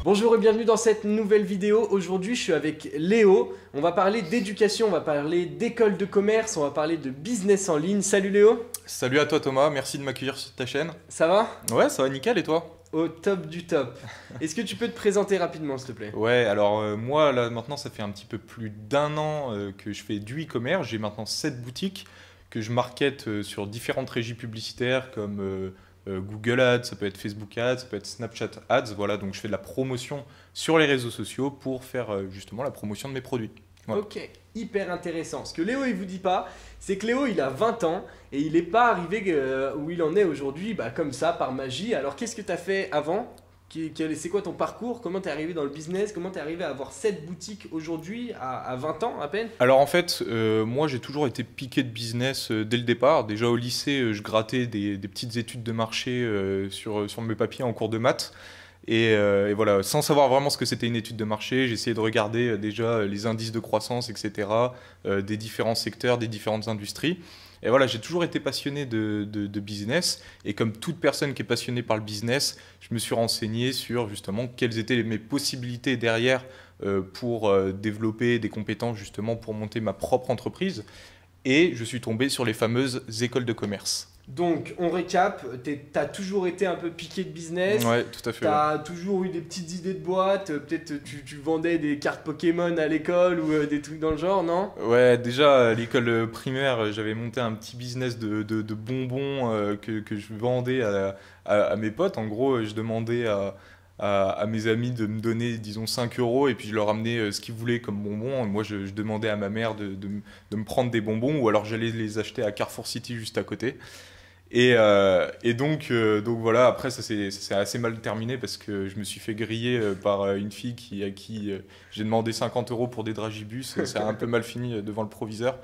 Bonjour et bienvenue dans cette nouvelle vidéo. Aujourd'hui je suis avec Léo. On va parler d'éducation, on va parler d'école de commerce, on va parler de business en ligne. Salut Léo. Salut à toi Thomas, merci de m'accueillir sur ta chaîne. Ça va? Ouais, ça va nickel et toi? Au top du top. Est-ce que tu peux te présenter rapidement s'il te plaît? Ouais, alors moi là maintenant ça fait un petit peu plus d'un an que je fais du e-commerce. J'ai maintenant 7 boutiques que je market sur différentes régies publicitaires comme Google Ads, ça peut être Facebook Ads, ça peut être Snapchat Ads. Voilà, donc je fais de la promotion sur les réseaux sociaux pour faire justement la promotion de mes produits. Voilà. Ok, hyper intéressant. Ce que Léo il vous dit pas, c'est que Léo il a 20 ans et il n'est pas arrivé où il en est aujourd'hui comme ça, par magie. Alors qu'est-ce que tu as fait avant? C'est quoi ton parcours? Comment tu es arrivé dans le business? Comment tu es arrivé à avoir 7 boutiques aujourd'hui à 20 ans à peine? Alors en fait, moi j'ai toujours été piqué de business dès le départ. Déjà au lycée, je grattais des petites études de marché sur mes papiers en cours de maths. Et voilà, sans savoir vraiment ce que c'était une étude de marché, j'essayais de regarder déjà les indices de croissance, etc., des différents secteurs, des différentes industries. Et voilà, j'ai toujours été passionné de business. Et comme toute personne qui est passionnée par le business, je me suis renseigné sur justement quelles étaient mes possibilités derrière pour développer des compétences justement pour monter ma propre entreprise. Et je suis tombé sur les fameuses écoles de commerce. Donc, on récap, t'as toujours été un peu piqué de business. Ouais, tout à fait. T'as toujours eu des petites idées de boîte. Peut-être tu vendais des cartes Pokémon à l'école ou des trucs dans le genre, non? Ouais, déjà à l'école primaire, j'avais monté un petit business de bonbons que je vendais à mes potes. En gros, je demandais à mes amis de me donner, disons, 5 euros et puis je leur ramenais ce qu'ils voulaient comme bonbons. Et moi, je demandais à ma mère de me prendre des bonbons ou alors j'allais les acheter à Carrefour City juste à côté. Et donc voilà, après ça s'est assez mal terminé parce que je me suis fait griller par une fille à qui j'ai demandé 50 euros pour des dragibus. Ça a un peu mal fini devant le proviseur.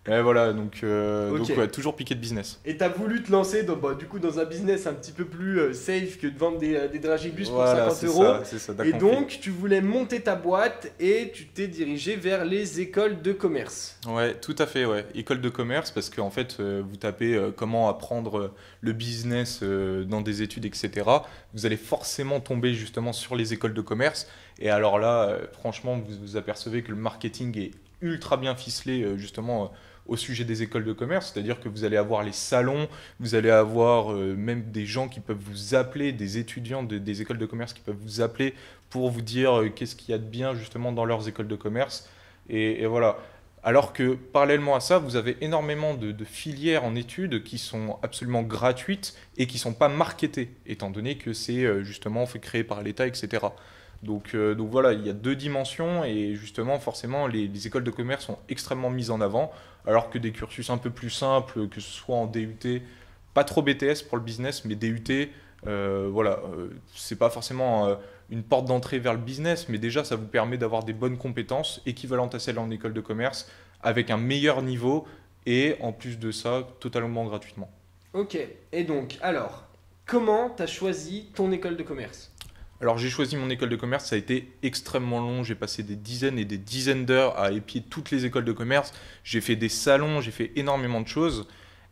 Mais voilà, donc Ok. ouais, toujours piqué de business. Et t'as voulu te lancer du coup, dans un business un petit peu plus safe que de vendre des dragibus pour Voilà, 50 euros. c'est ça, t'as Et compris. donc, tu voulais monter ta boîte et tu t'es dirigé vers les écoles de commerce. Ouais, tout à fait, ouais. École de commerce, parce qu'en fait, vous tapez comment apprendre le business dans des études, etc. Vous allez forcément tomber justement sur les écoles de commerce. Et alors là, franchement, vous vous apercevez que le marketing est ultra bien ficelé justement au sujet des écoles de commerce. C'est-à-dire que vous allez avoir les salons, vous allez avoir même des gens qui peuvent vous appeler, des étudiants des écoles de commerce qui peuvent vous appeler pour vous dire qu'est-ce qu'il y a de bien justement dans leurs écoles de commerce. Et voilà. Alors que parallèlement à ça, vous avez énormément de filières en études qui sont absolument gratuites et qui ne sont pas marketées, étant donné que c'est justement fait créé par l'État, etc. Donc voilà, il y a deux dimensions et justement, forcément, les écoles de commerce sont extrêmement mises en avant, alors que des cursus un peu plus simples, que ce soit en DUT, pas trop BTS pour le business, mais DUT, c'est pas forcément une porte d'entrée vers le business, mais déjà ça vous permet d'avoir des bonnes compétences équivalentes à celles en école de commerce, avec un meilleur niveau et en plus de ça, totalement gratuitement. Ok. Et donc, alors, comment t'as choisi ton école de commerce? Alors j'ai choisi mon école de commerce, ça a été extrêmement long, j'ai passé des dizaines et des dizaines d'heures à épier toutes les écoles de commerce, j'ai fait des salons, j'ai fait énormément de choses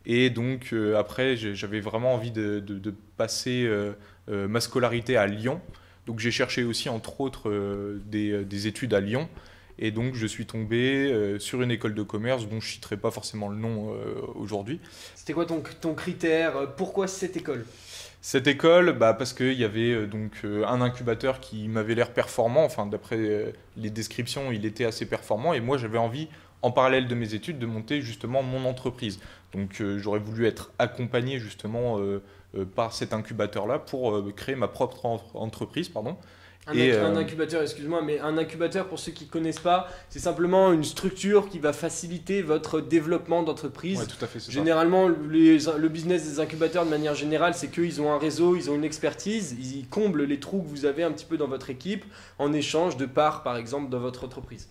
et donc après j'avais vraiment envie de passer ma scolarité à Lyon, donc j'ai cherché aussi entre autres des études à Lyon et donc je suis tombé sur une école de commerce dont je ne citerai pas forcément le nom aujourd'hui. C'était quoi ton critère? Pourquoi cette école? Cette école, bah, parce qu'il y avait un incubateur qui m'avait l'air performant, enfin d'après les descriptions, il était assez performant et moi j'avais envie, en parallèle de mes études, de monter justement mon entreprise. Donc j'aurais voulu être accompagné justement par cet incubateur-là pour créer ma propre entreprise, pardon. Un incubateur, excuse-moi, mais un incubateur, pour ceux qui ne connaissent pas, c'est simplement une structure qui va faciliter votre développement d'entreprise. Ouais, tout à fait, c'est ça. Généralement, le business des incubateurs, de manière générale, c'est qu'ils ont un réseau, ils ont une expertise, ils comblent les trous que vous avez un petit peu dans votre équipe en échange de parts, par exemple, dans votre entreprise.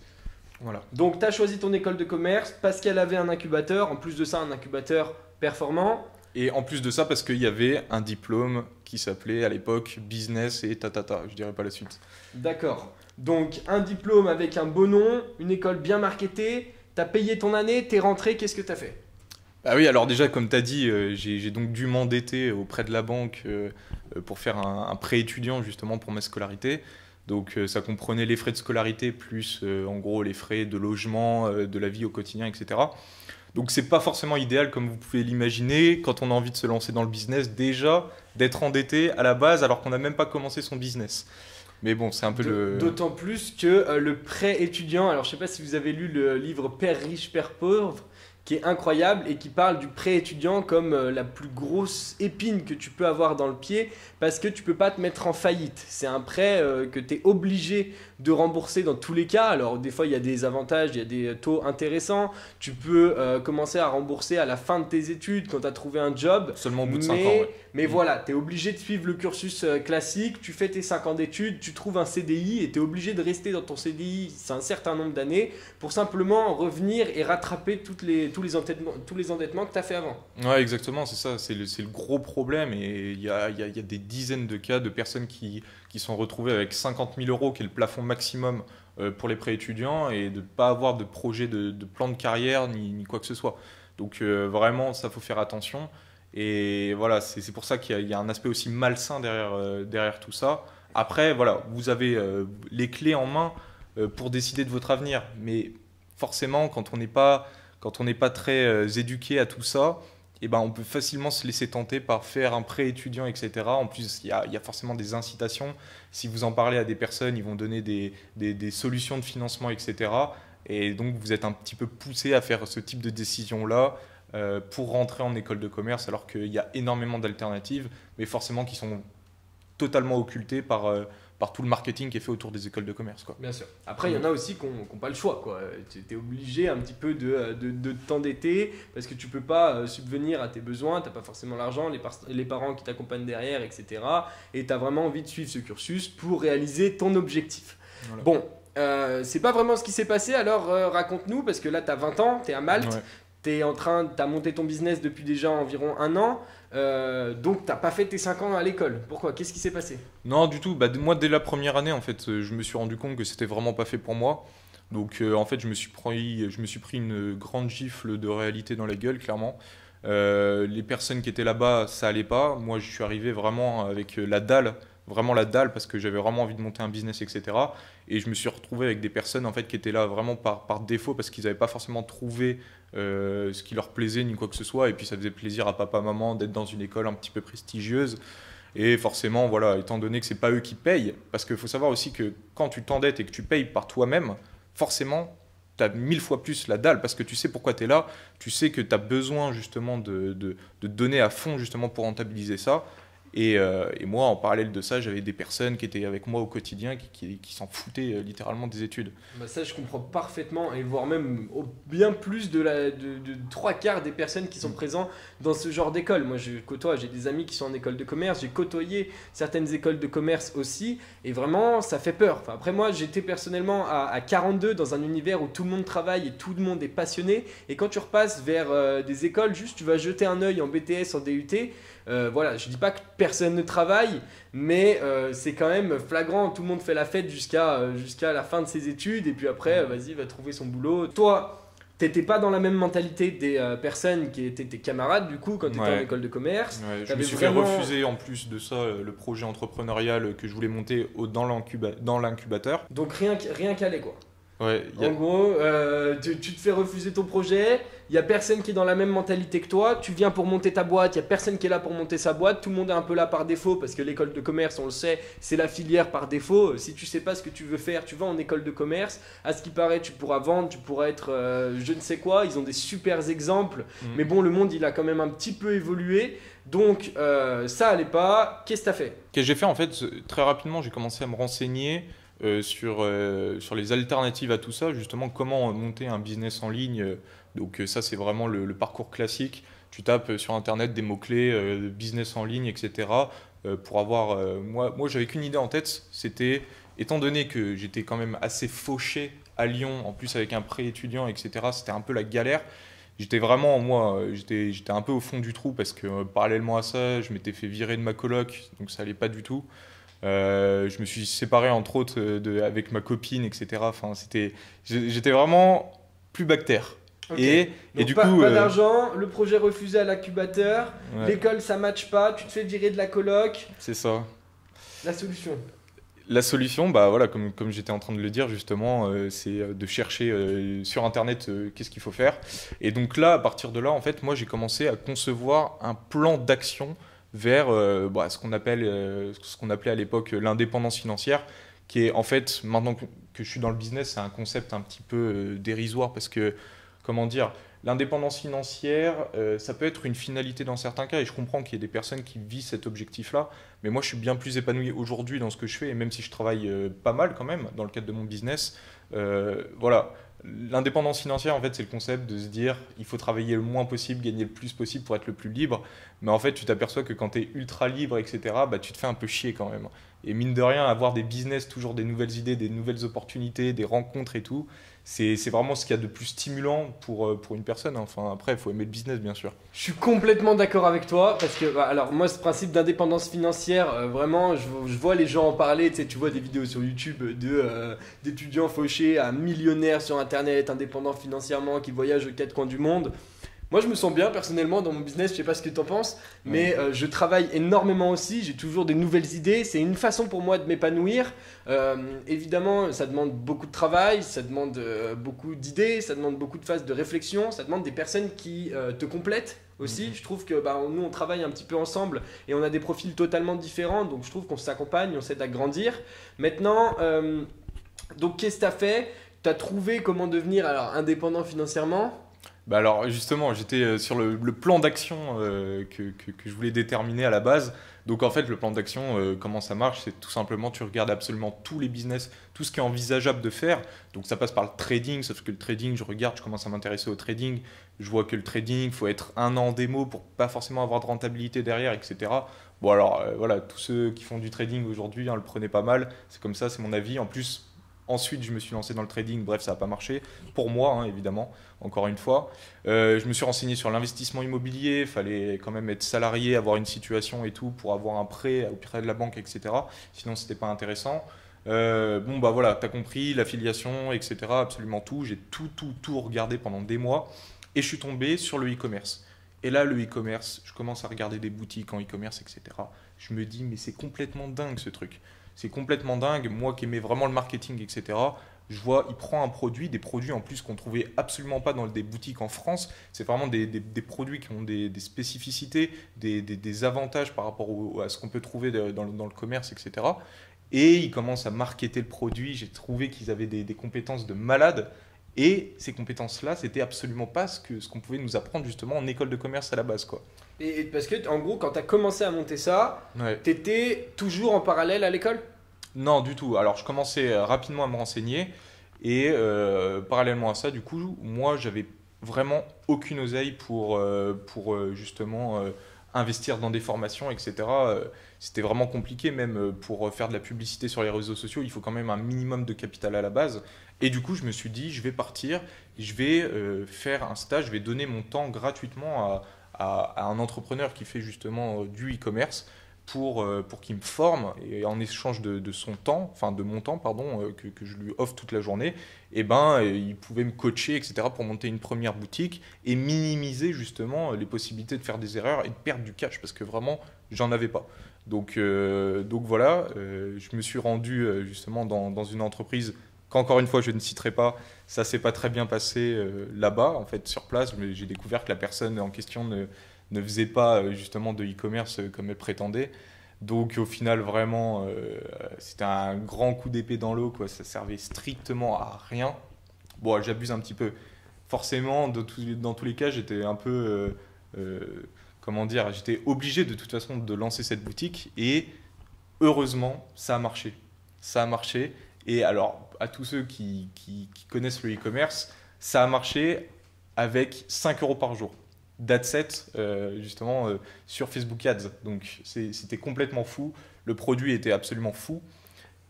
Voilà. Donc, tu as choisi ton école de commerce parce qu'elle avait un incubateur, en plus de ça, un incubateur performant. Et en plus de ça, parce qu'il y avait un diplôme qui s'appelait à l'époque business et tatata, je dirais pas la suite. D'accord. Donc, un diplôme avec un beau nom, une école bien marketée, t'as payé ton année, t'es rentré, qu'est-ce que t'as fait? Ah oui, alors déjà, comme tu as dit, j'ai donc dû m'endetter auprès de la banque pour faire un prêt étudiant justement pour ma scolarité. Donc ça comprenait les frais de scolarité plus en gros les frais de logement, de la vie au quotidien, etc. Donc c'est pas forcément idéal comme vous pouvez l'imaginer quand on a envie de se lancer dans le business déjà d'être endetté à la base alors qu'on n'a même pas commencé son business. Mais bon, c'est un peu D'autant plus que le prêt étudiant, alors je sais pas si vous avez lu le livre Père riche, Père pauvre, qui est incroyable et qui parle du prêt étudiant comme la plus grosse épine que tu peux avoir dans le pied parce que tu peux pas te mettre en faillite. C'est un prêt que tu es obligé de rembourser dans tous les cas. Alors des fois il y a des avantages, il y a des taux intéressants. Tu peux commencer à rembourser à la fin de tes études quand tu as trouvé un job. Seulement au bout de 5 ans. Ouais. Mais voilà, tu es obligé de suivre le cursus classique, tu fais tes 5 ans d'études, tu trouves un CDI et tu es obligé de rester dans ton CDI un certain nombre d'années pour simplement revenir et rattraper tous les endettements que tu as fait avant. Ouais, exactement, c'est ça, c'est le gros problème. Et il y a des dizaines de cas de personnes qui sont retrouvées avec 50 000 euros, qui est le plafond maximum pour les prêts étudiants, et de ne pas avoir de projet de plan de carrière ni quoi que ce soit. Donc vraiment, ça faut faire attention. Et voilà, c'est pour ça qu'il y a un aspect aussi malsain derrière tout ça. Après, voilà, vous avez les clés en main pour décider de votre avenir. Mais forcément, quand on n'est pas très éduqué à tout ça, eh ben, on peut facilement se laisser tenter par faire un prêt étudiant, etc. En plus, il y a forcément des incitations. Si vous en parlez à des personnes, ils vont donner des solutions de financement, etc. Et donc, vous êtes un petit peu poussé à faire ce type de décision-là pour rentrer en école de commerce, alors qu'il y a énormément d'alternatives, mais forcément qui sont totalement occultées par tout le marketing qui est fait autour des écoles de commerce, quoi. Bien sûr. Après, il y en a aussi qui n'ont pas le choix, quoi. Tu es obligé un petit peu de t'endetter parce que tu peux pas subvenir à tes besoins, tu n'as pas forcément l'argent, les parents qui t'accompagnent derrière, etc. Et tu as vraiment envie de suivre ce cursus pour réaliser ton objectif. Voilà. Bon, c'est pas vraiment ce qui s'est passé, alors raconte-nous, parce que là, tu as 20 ans, tu es à Malte. Ouais. T'as monté ton business depuis déjà environ 1 an, donc t'as pas fait tes 5 ans à l'école. Pourquoi? Qu'est-ce qui s'est passé? Non, du tout. Moi, dès la première année, en fait, je me suis rendu compte que c'était vraiment pas fait pour moi. Donc, en fait, je me suis pris une grande gifle de réalité dans la gueule, clairement. Les personnes qui étaient là-bas, ça allait pas. Moi, je suis arrivé vraiment avec la dalle, parce que j'avais vraiment envie de monter un business, etc. Et je me suis retrouvé avec des personnes en fait qui étaient là vraiment par défaut parce qu'ils n'avaient pas forcément trouvé ce qui leur plaisait ni quoi que ce soit. Et puis ça faisait plaisir à papa, maman d'être dans une école un petit peu prestigieuse. Et forcément, voilà, étant donné que c'est pas eux qui payent, parce qu'il faut savoir aussi que quand tu t'endettes et que tu payes par toi-même, forcément, tu as 1000 fois plus la dalle parce que tu sais pourquoi tu es là, tu sais que tu as besoin justement de te donner à fond justement pour rentabiliser ça. Et moi, en parallèle de ça, j'avais des personnes qui étaient avec moi au quotidien qui s'en foutaient littéralement des études. Bah ça, je comprends parfaitement, et voire même bien plus de 3/4 des personnes qui sont présentes dans ce genre d'école. Moi, j'ai des amis qui sont en école de commerce, j'ai côtoyé certaines écoles de commerce aussi, et vraiment, ça fait peur. Enfin, après, moi, j'étais personnellement à 42 dans un univers où tout le monde travaille et tout le monde est passionné, et quand tu repasses vers des écoles, juste tu vas jeter un œil en BTS, en DUT. Voilà, je dis pas que personne ne travaille, mais c'est quand même flagrant. Tout le monde fait la fête jusqu'à la fin de ses études, et puis après, vas-y, va trouver son boulot. Toi, t'étais pas dans la même mentalité des personnes qui étaient tes camarades, du coup, quand t'étais en école de commerce. Ouais, je me suis fait refuser en plus de ça le projet entrepreneurial que je voulais monter dans l'incubateur. Donc rien qu'aller, quoi. Ouais, en gros, tu te fais refuser ton projet, il n'y a personne qui est dans la même mentalité que toi, tu viens pour monter ta boîte, il n'y a personne qui est là pour monter sa boîte, tout le monde est un peu là par défaut parce que l'école de commerce, on le sait, c'est la filière par défaut. Si tu ne sais pas ce que tu veux faire, tu vas en école de commerce, à ce qui paraît tu pourras vendre, tu pourras être je ne sais quoi, ils ont des super exemples, mais bon, le monde il a quand même un petit peu évolué, donc ça allait pas. Qu'est-ce que tu as fait? Qu'est-ce que j'ai fait en fait? Très rapidement, j'ai commencé à me renseigner sur les alternatives à tout ça, justement comment monter un business en ligne. Donc ça c'est vraiment le parcours classique. Tu tapes sur internet des mots-clés, business en ligne, etc. Pour avoir, moi j'avais qu'une idée en tête, c'était, étant donné que j'étais quand même assez fauché à Lyon, en plus avec un prêt étudiant, etc. C'était un peu la galère. J'étais vraiment, j'étais un peu au fond du trou parce que parallèlement à ça, je m'étais fait virer de ma coloc, donc ça allait pas du tout. Je me suis séparé entre autres avec ma copine, etc. Enfin, j'étais vraiment plus bactère. Okay. Et du coup, pas d'argent, le projet refusé à l'incubateur, l'école ça matche pas, tu te fais virer de la coloc. C'est ça. La solution? La solution, bah voilà, comme j'étais en train de le dire justement, c'est de chercher sur Internet qu'est-ce qu'il faut faire. Et donc là, à partir de là, en fait, moi j'ai commencé à concevoir un plan d'action vers ce qu'on appelait à l'époque l'indépendance financière, qui est en fait, maintenant que je suis dans le business, c'est un concept un petit peu dérisoire parce que, comment dire, l'indépendance financière, ça peut être une finalité dans certains cas, et je comprends qu'il y ait des personnes qui visent cet objectif-là, mais moi je suis bien plus épanoui aujourd'hui dans ce que je fais, et même si je travaille pas mal quand même dans le cadre de mon business, voilà. L'indépendance financière, en fait, c'est le concept de se dire il faut travailler le moins possible, gagner le plus possible pour être le plus libre. Mais en fait, tu t'aperçois que quand tu es ultra libre, etc., bah, tu te fais un peu chier quand même. Et mine de rien, avoir des business, toujours des nouvelles idées, des nouvelles opportunités, des rencontres et tout, c'est vraiment ce qu'il y a de plus stimulant pour une personne. Enfin, après, il faut aimer le business, bien sûr. Je suis complètement d'accord avec toi parce que, alors moi, ce principe d'indépendance financière, vraiment, je vois les gens en parler. Tu vois des vidéos sur YouTube d'étudiants fauchés à millionnaires sur Internet, indépendants financièrement, qui voyagent aux quatre coins du monde. Moi, je me sens bien personnellement dans mon business, je sais pas ce que tu en penses, mais je travaille énormément aussi, j'ai toujours des nouvelles idées, c'est une façon pour moi de m'épanouir. Évidemment, ça demande beaucoup de travail, ça demande beaucoup d'idées, ça demande beaucoup de phases de réflexion, ça demande des personnes qui te complètent aussi. Je trouve que nous, on travaille un petit peu ensemble et on a des profils totalement différents, donc je trouve qu'on s'accompagne, on s'aide à grandir. Maintenant, donc qu'est-ce que tu as fait? Tu as trouvé comment devenir alors, indépendant financièrement? Bah alors justement, j'étais sur le plan d'action que je voulais déterminer à la base. Donc en fait, le plan d'action, comment ça marche? C'est tout simplement, tu regardes absolument tous les business, tout ce qui est envisageable de faire. Donc ça passe par le trading, sauf que le trading, je commence à m'intéresser au trading. Je vois que le trading, il faut être 1 an en démo pour pas forcément avoir de rentabilité derrière, etc. Bon alors voilà, tous ceux qui font du trading aujourd'hui, hein, le prenez pas mal. C'est comme ça, c'est mon avis. En plus, ensuite, je me suis lancé dans le trading. Bref, ça n'a pas marché. Pour moi, hein, évidemment, encore une fois. Je me suis renseigné sur l'investissement immobilier. Il fallait quand même être salarié, avoir une situation et tout pour avoir un prêt auprès de la banque, etc. Sinon, c'était pas intéressant. Bon, bah voilà, t'as compris, l'affiliation, etc. Absolument tout. J'ai tout regardé pendant des mois. Et je suis tombé sur le e-commerce. Et là, le e-commerce, je commence à regarder des boutiques en e-commerce, etc. Je me dis, mais c'est complètement dingue ce truc. C'est complètement dingue. Moi qui aimais vraiment le marketing, etc., je vois, il prend un produit, des produits en plus qu'on trouvait absolument pas dans des boutiques en France. C'est vraiment des produits qui ont des spécificités, des avantages par rapport à ce qu'on peut trouver dans le commerce, etc. Et il commence à marketer le produit. J'ai trouvé qu'ils avaient des compétences de malade. Et ces compétences-là, c'était absolument pas ce qu'on pouvait nous apprendre justement en école de commerce à la base, quoi. Et parce que, en gros, quand tu as commencé à monter ça, Ouais. tu étais toujours en parallèle à l'école? Non, du tout. Alors, je commençais rapidement à me renseigner et parallèlement à ça, du coup, moi, j'avais vraiment aucune oseille pour justement investir dans des formations, etc. C'était vraiment compliqué, même pour faire de la publicité sur les réseaux sociaux, il faut quand même un minimum de capital à la base. Et du coup, je me suis dit, je vais partir, je vais faire un stage, je vais donner mon temps gratuitement à un entrepreneur qui fait justement du e-commerce pour qu'il me forme et en échange de son temps, enfin de mon temps, pardon, que je lui offre toute la journée, et ben il pouvait me coacher, etc. pour monter une première boutique et minimiser justement les possibilités de faire des erreurs et de perdre du cash parce que vraiment j'en avais pas. Donc voilà, je me suis rendu justement dans une entreprise qu'encore une fois je ne citerai pas. Ça s'est pas très bien passé là-bas en fait sur place, mais j'ai découvert que la personne en question ne faisait pas justement de e-commerce comme elle prétendait. Donc au final, vraiment, c'était un grand coup d'épée dans l'eau, quoi. Ça servait strictement à rien. Bon, j'abuse un petit peu. Forcément, dans tous les cas, j'étais un peu, comment dire, j'étais obligé de toute façon de lancer cette boutique et heureusement, ça a marché. Ça a marché. Et alors, à tous ceux qui connaissent le e-commerce, ça a marché avec 5 euros par jour d'adset justement sur Facebook Ads. Donc c'était complètement fou. Le produit était absolument fou.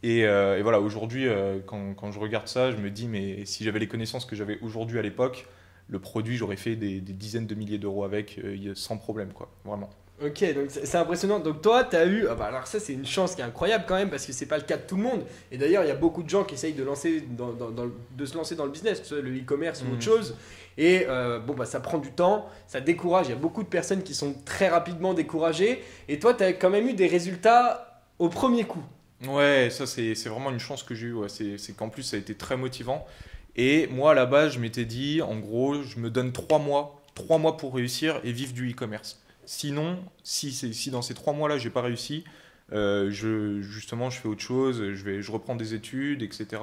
Et voilà, aujourd'hui, quand je regarde ça, je me dis, mais si j'avais les connaissances que j'avais aujourd'hui à l'époque, le produit, j'aurais fait des dizaines de milliers d'euros avec sans problème, quoi. Vraiment. Ok, donc c'est impressionnant. Donc toi, tu as eu... Ah bah alors ça, c'est une chance qui est incroyable quand même, parce que c'est pas le cas de tout le monde. Et d'ailleurs, il y a beaucoup de gens qui essayent de se lancer dans le business, que ce soit le e-commerce ou autre chose. Et bon, bah ça prend du temps, ça décourage. Il y a beaucoup de personnes qui sont très rapidement découragées. Et toi, tu as quand même eu des résultats au premier coup. Ouais, ça c'est vraiment une chance que j'ai eue. Ouais. C'est qu'en plus ça a été très motivant. Et moi à la base je m'étais dit, en gros, je me donne 3 mois pour réussir et vivre du e-commerce. Sinon, si dans ces 3 mois-là j'ai pas réussi, justement je fais autre chose, je reprends des études, etc.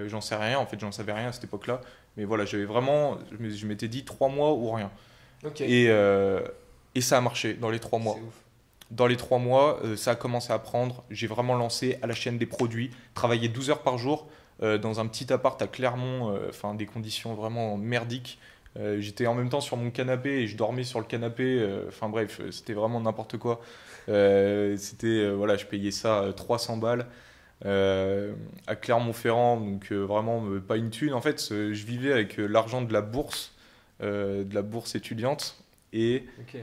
J'en sais rien, en fait j'en savais rien à cette époque-là. Mais voilà, j'avais vraiment, je m'étais dit 3 mois ou rien. Ok, Et, euh, et ça a marché dans les 3 mois. c'est ouf. Dans les 3 mois, ça a commencé à prendre. J'ai vraiment lancé à la chaîne des produits, travaillé 12 heures par jour dans un petit appart à Clermont, enfin des conditions vraiment merdiques. J'étais en même temps sur mon canapé et je dormais sur le canapé. Enfin bref, c'était vraiment n'importe quoi. Voilà, je payais ça 300 balles à Clermont-Ferrand, donc vraiment pas une thune. En fait, je vivais avec l'argent de la bourse étudiante et Ok.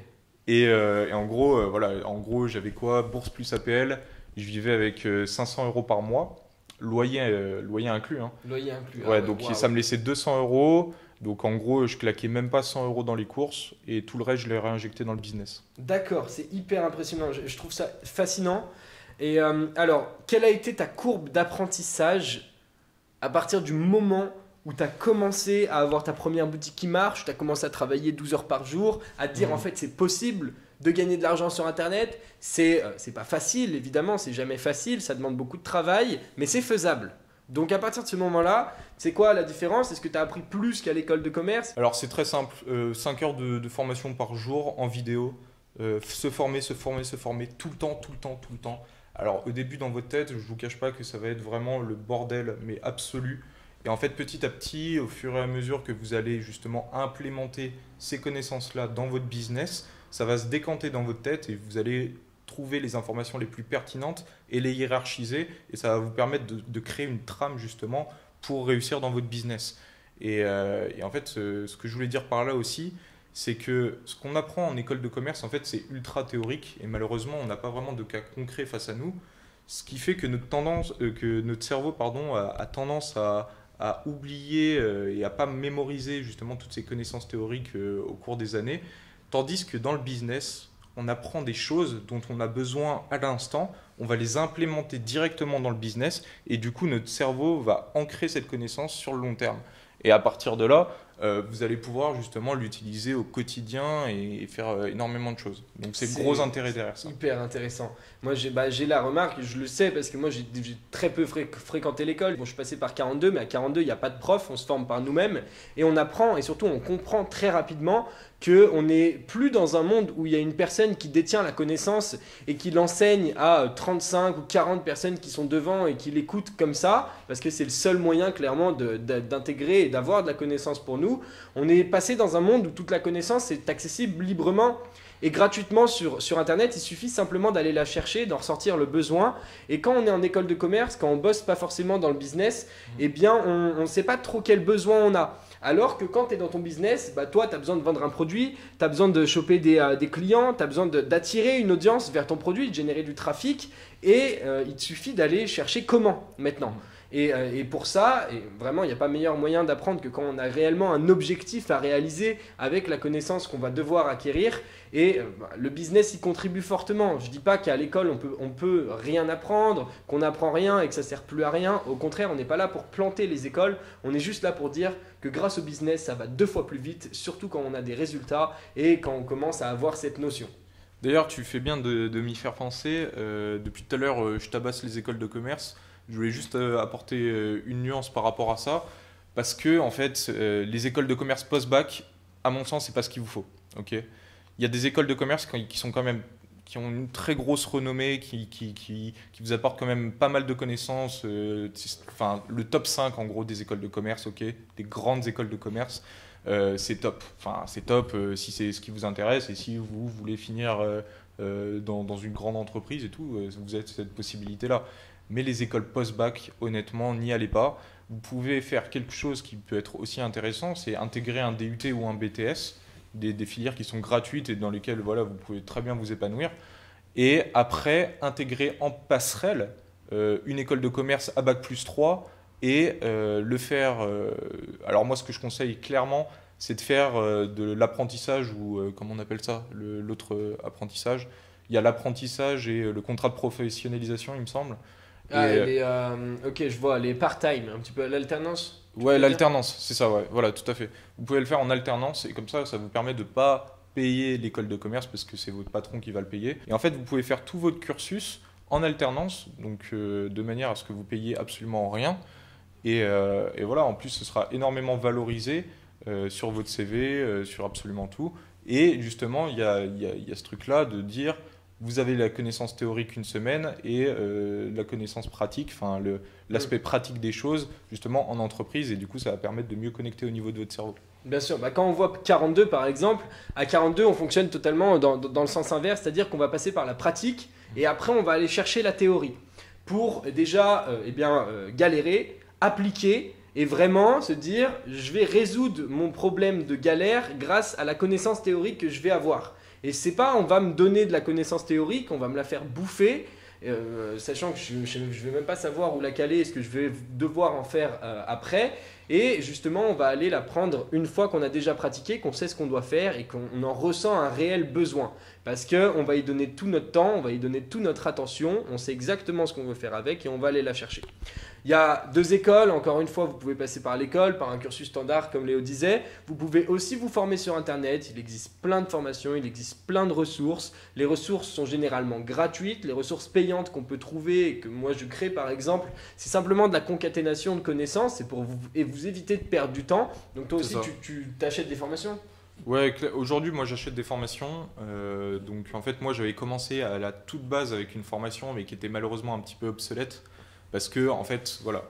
et en gros, voilà, en gros, j'avais quoi? Bourse plus APL. Je vivais avec 500 euros par mois, loyer inclus, hein. Loyer inclus. Ah Ouais, ouais, donc waouh. ça me laissait 200 euros. Donc en gros, je claquais même pas 100 euros dans les courses et tout le reste, je l'ai réinjecté dans le business. D'accord, c'est hyper impressionnant. Je trouve ça fascinant. Et alors, quelle a été ta courbe d'apprentissage à partir du moment où tu as commencé à avoir ta première boutique qui marche, tu as commencé à travailler 12 heures par jour, à te dire en Mhm. fait c'est possible de gagner de l'argent sur Internet. C'est pas facile, évidemment, c'est jamais facile, ça demande beaucoup de travail, mais c'est faisable. Donc à partir de ce moment-là, c'est quoi la différence? Est-ce que tu as appris plus qu'à l'école de commerce? Alors c'est très simple, 5 heures de formation par jour en vidéo, se former, se former, se former tout le temps, tout le temps, tout le temps. Alors au début dans votre tête, je vous cache pas que ça va être vraiment le bordel, mais absolu. Et en fait petit à petit, au fur et à mesure que vous allez justement implémenter ces connaissances-là dans votre business, ça va se décanter dans votre tête et vous allez trouver les informations les plus pertinentes et les hiérarchiser et ça va vous permettre de créer une trame justement pour réussir dans votre business. Et en fait, ce que je voulais dire par là aussi, c'est que ce qu'on apprend en école de commerce, en fait, c'est ultra théorique et malheureusement, on n'a pas vraiment de cas concrets face à nous. Ce qui fait que notre cerveau, pardon, a tendance à oublier et à pas mémoriser justement toutes ces connaissances théoriques au cours des années. Tandis que dans le business, on apprend des choses dont on a besoin à l'instant, on va les implémenter directement dans le business et du coup notre cerveau va ancrer cette connaissance sur le long terme. Et à partir de là, vous allez pouvoir justement l'utiliser au quotidien et faire énormément de choses. Donc c'est le gros intérêt derrière ça. Hyper intéressant. Moi, j'ai la remarque, je le sais parce que moi, j'ai très peu fréquenté l'école. Bon, je suis passé par 42, mais à 42, il n'y a pas de prof, on se forme par nous-mêmes et on apprend et surtout on comprend très rapidement qu'on n'est plus dans un monde où il y a une personne qui détient la connaissance et qui l'enseigne à 35 ou 40 personnes qui sont devant et qui l'écoutent comme ça, parce que c'est le seul moyen clairement d'intégrer et d'avoir de la connaissance pour nous. On est passé dans un monde où toute la connaissance est accessible librement et gratuitement sur Internet. Il suffit simplement d'aller la chercher, d'en ressortir le besoin. Et quand on est en école de commerce, quand on bosse pas forcément dans le business, eh bien on ne sait pas trop quel besoin on a. Alors que quand tu es dans ton business, bah toi, tu as besoin de vendre un produit, tu as besoin de choper des clients, tu as besoin d'attirer une audience vers ton produit, de générer du trafic. Et il te suffit d'aller chercher comment maintenant. Et pour ça, et vraiment, il n'y a pas meilleur moyen d'apprendre que quand on a réellement un objectif à réaliser avec la connaissance qu'on va devoir acquérir. Et le business y contribue fortement. Je ne dis pas qu'à l'école, on peut rien apprendre, qu'on n'apprend rien et que ça ne sert plus à rien. Au contraire, on n'est pas là pour planter les écoles. On est juste là pour dire que grâce au business, ça va 2 fois plus vite, surtout quand on a des résultats et quand on commence à avoir cette notion. D'ailleurs, tu fais bien de m'y faire penser. Depuis tout à l'heure, je tabasse les écoles de commerce. Je voulais juste apporter une nuance par rapport à ça. Parce que, en fait, les écoles de commerce post-bac, à mon sens, c'est pas ce qu'il vous faut. Ok. Il y a des écoles de commerce qui sont quand même, qui ont une très grosse renommée, qui vous apportent quand même pas mal de connaissances. Enfin, le top 5 en gros des écoles de commerce, ok, des grandes écoles de commerce, c'est top. Enfin, c'est top si c'est ce qui vous intéresse et si vous voulez finir dans une grande entreprise et tout, vous avez cette possibilité-là. Mais les écoles post-bac, honnêtement, n'y allez pas. Vous pouvez faire quelque chose qui peut être aussi intéressant, c'est intégrer un DUT ou un BTS, des filières qui sont gratuites et dans lesquelles voilà, vous pouvez très bien vous épanouir. Et après, intégrer en passerelle une école de commerce à Bac plus 3 et le faire. Alors, moi, ce que je conseille clairement, c'est de faire de l'apprentissage ou comment on appelle ça, l'autre apprentissage. Il y a l'apprentissage et le contrat de professionnalisation, il me semble. Ah, ok, je vois, les part-time, un petit peu l'alternance. Ouais, l'alternance, c'est ça, ouais, voilà, tout à fait. Vous pouvez le faire en alternance et comme ça vous permet de pas payer l'école de commerce parce que c'est votre patron qui va le payer. Et en fait, vous pouvez faire tout votre cursus en alternance, donc de manière à ce que vous payiez absolument rien. Et voilà, en plus, ce sera énormément valorisé sur votre CV, sur absolument tout. Et justement, il y a ce truc-là de dire, vous avez la connaissance théorique une semaine et la connaissance pratique, enfin l'aspect pratique des choses, justement en entreprise. Et du coup, ça va permettre de mieux connecter au niveau de votre cerveau. Bien sûr, bah, quand on voit 42 par exemple, à 42 on fonctionne totalement dans le sens inverse, c'est-à-dire qu'on va passer par la pratique et après on va aller chercher la théorie pour déjà galérer, appliquer et vraiment se dire je vais résoudre mon problème de galère grâce à la connaissance théorique que je vais avoir. Et c'est pas on va me donner de la connaissance théorique, on va me la faire bouffer. Sachant que je ne vais même pas savoir où la caler et ce que je vais devoir en faire après. Et justement, on va aller la prendre une fois qu'on a déjà pratiqué, qu'on sait ce qu'on doit faire et qu'on en ressent un réel besoin. Parce qu'on va y donner tout notre temps, on va y donner toute notre attention, on sait exactement ce qu'on veut faire avec et on va aller la chercher. Il y a 2 écoles, encore une fois, vous pouvez passer par l'école, par un cursus standard comme Léo disait. Vous pouvez aussi vous former sur Internet, il existe plein de formations, il existe plein de ressources. Les ressources sont généralement gratuites, les ressources payantes qu'on peut trouver et que moi je crée par exemple, c'est simplement de la concaténation de connaissances, c'est pour vous éviter de perdre du temps. Donc toi aussi tu t'achètes des formations ? Ouais, aujourd'hui, moi j'achète des formations. Donc en fait, moi j'avais commencé à la toute base avec une formation, mais qui était malheureusement un petit peu obsolète. Parce que, en fait, voilà,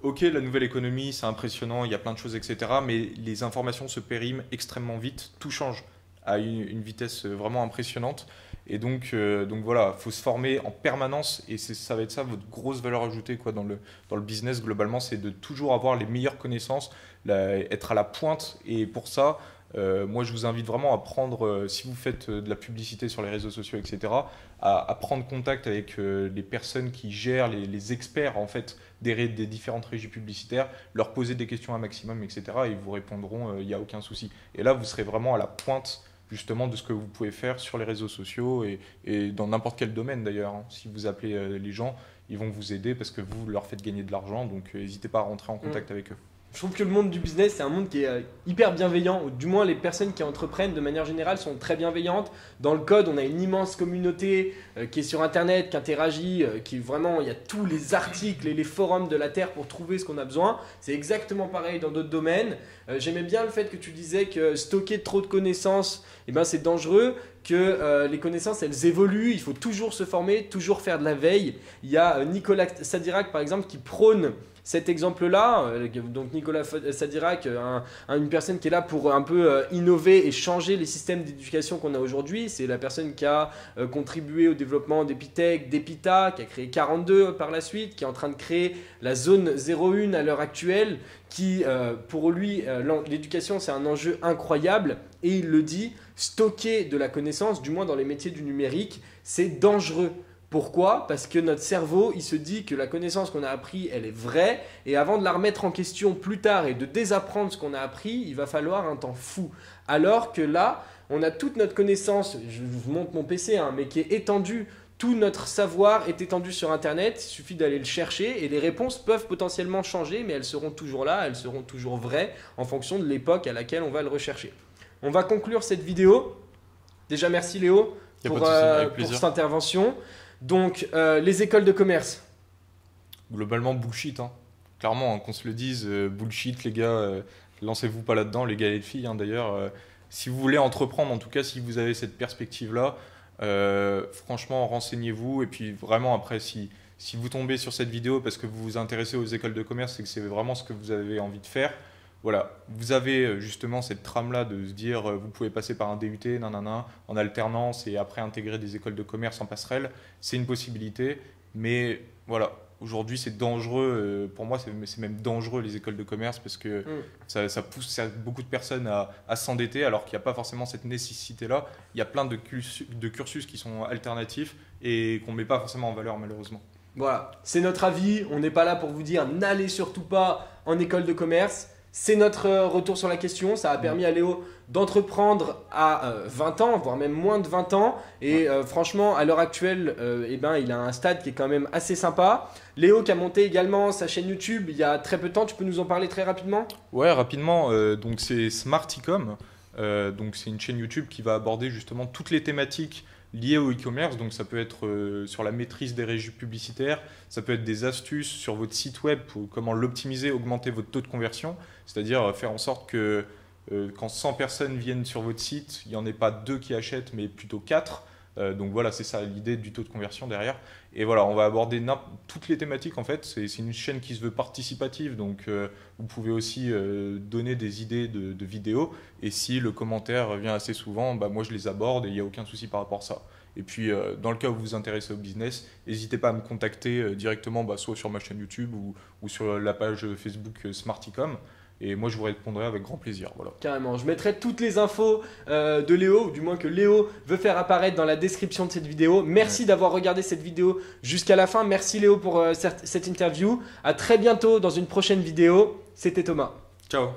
ok, la nouvelle économie, c'est impressionnant, il y a plein de choses, etc. Mais les informations se périment extrêmement vite, tout change à une vitesse vraiment impressionnante. Et donc voilà, il faut se former en permanence et ça va être ça votre grosse valeur ajoutée quoi, dans le business globalement, c'est de toujours avoir les meilleures connaissances, être à la pointe. Et pour ça, moi je vous invite vraiment à prendre, si vous faites de la publicité sur les réseaux sociaux, etc., à prendre contact avec les personnes qui gèrent, les experts en fait des différentes régies publicitaires, leur poser des questions un maximum, etc. Et ils vous répondront, il n'y a aucun souci. Et là, vous serez vraiment à la pointe justement de ce que vous pouvez faire sur les réseaux sociaux et dans n'importe quel domaine d'ailleurs. Hein. Si vous appelez les gens, ils vont vous aider parce que vous leur faites gagner de l'argent, donc n'hésitez pas à rentrer en contact avec eux. Je trouve que le monde du business, c'est un monde qui est hyper bienveillant, ou du moins les personnes qui entreprennent de manière générale sont très bienveillantes. Dans le code, on a une immense communauté qui est sur Internet, qui interagit, qui vraiment, il y a tous les articles et les forums de la Terre pour trouver ce qu'on a besoin. C'est exactement pareil dans d'autres domaines. J'aimais bien le fait que tu disais que stocker trop de connaissances, eh ben, c'est dangereux, que les connaissances, elles évoluent, il faut toujours se former, toujours faire de la veille. Il y a Nicolas Sadirac, par exemple, qui prône cet exemple-là, donc Nicolas Sadirac, une personne qui est là pour un peu innover et changer les systèmes d'éducation qu'on a aujourd'hui. C'est la personne qui a contribué au développement d'Epitech, d'Epita, qui a créé 42 par la suite, qui est en train de créer la zone 01 à l'heure actuelle, qui pour lui, l'éducation c'est un enjeu incroyable et il le dit, stocker de la connaissance, du moins dans les métiers du numérique, c'est dangereux. Pourquoi ? Parce que notre cerveau, il se dit que la connaissance qu'on a appris, elle est vraie, et avant de la remettre en question plus tard et de désapprendre ce qu'on a appris, il va falloir un temps fou. Alors que là, on a toute notre connaissance, je vous montre mon PC, mais qui est étendue, tout notre savoir est étendu sur Internet, il suffit d'aller le chercher, et les réponses peuvent potentiellement changer, mais elles seront toujours là, elles seront toujours vraies, en fonction de l'époque à laquelle on va le rechercher. On va conclure cette vidéo. Déjà, merci Léo pour cette intervention. Donc, les écoles de commerce. Globalement, bullshit. Hein. Clairement, hein, qu'on se le dise, bullshit, les gars. Lancez-vous pas là-dedans, les gars et les filles. Hein, d'ailleurs, si vous voulez entreprendre, en tout cas, si vous avez cette perspective-là, franchement, renseignez-vous. Et puis, vraiment, après, si vous tombez sur cette vidéo parce que vous vous intéressez aux écoles de commerce et que c'est vraiment ce que vous avez envie de faire, voilà, vous avez justement cette trame-là de se dire vous pouvez passer par un DUT, en alternance et après intégrer des écoles de commerce en passerelle. C'est une possibilité, mais voilà, aujourd'hui c'est dangereux. Pour moi, c'est même dangereux les écoles de commerce parce que ça pousse beaucoup de personnes à s'endetter alors qu'il n'y a pas forcément cette nécessité-là. Il y a plein de cursus qui sont alternatifs et qu'on ne met pas forcément en valeur malheureusement. Voilà, c'est notre avis. On n'est pas là pour vous dire n'allez surtout pas en école de commerce. C'est notre retour sur la question. Ça a permis à Léo d'entreprendre à 20 ans, voire même moins de 20 ans. Et franchement, à l'heure actuelle, il a un stade qui est quand même assez sympa. Léo qui a monté également sa chaîne YouTube il y a très peu de temps. Tu peux nous en parler très rapidement? Ouais, rapidement. Donc c'est Smarticom. Donc c'est une chaîne YouTube qui va aborder justement toutes les thématiques liées au e-commerce. Donc ça peut être sur la maîtrise des régies publicitaires, ça peut être des astuces sur votre site web pour comment l'optimiser, augmenter votre taux de conversion, c'est-à-dire faire en sorte que quand 100 personnes viennent sur votre site, il n'y en ait pas 2 qui achètent, mais plutôt 4. Donc voilà, c'est ça l'idée du taux de conversion derrière. Et voilà, on va aborder toutes les thématiques en fait. C'est une chaîne qui se veut participative, donc vous pouvez aussi donner des idées de vidéos. Et si le commentaire vient assez souvent, bah, moi je les aborde et il n'y a aucun souci par rapport à ça. Et puis dans le cas où vous vous intéressez au business, n'hésitez pas à me contacter directement, bah, soit sur ma chaîne YouTube ou sur la page Facebook Smarticom. Et moi, je vous répondrai avec grand plaisir. Voilà. Carrément, je mettrai toutes les infos de Léo, ou du moins que Léo veut faire apparaître dans la description de cette vidéo. Merci d'avoir regardé cette vidéo jusqu'à la fin. Merci Léo pour cette interview. À très bientôt dans une prochaine vidéo. C'était Thomas. Ciao.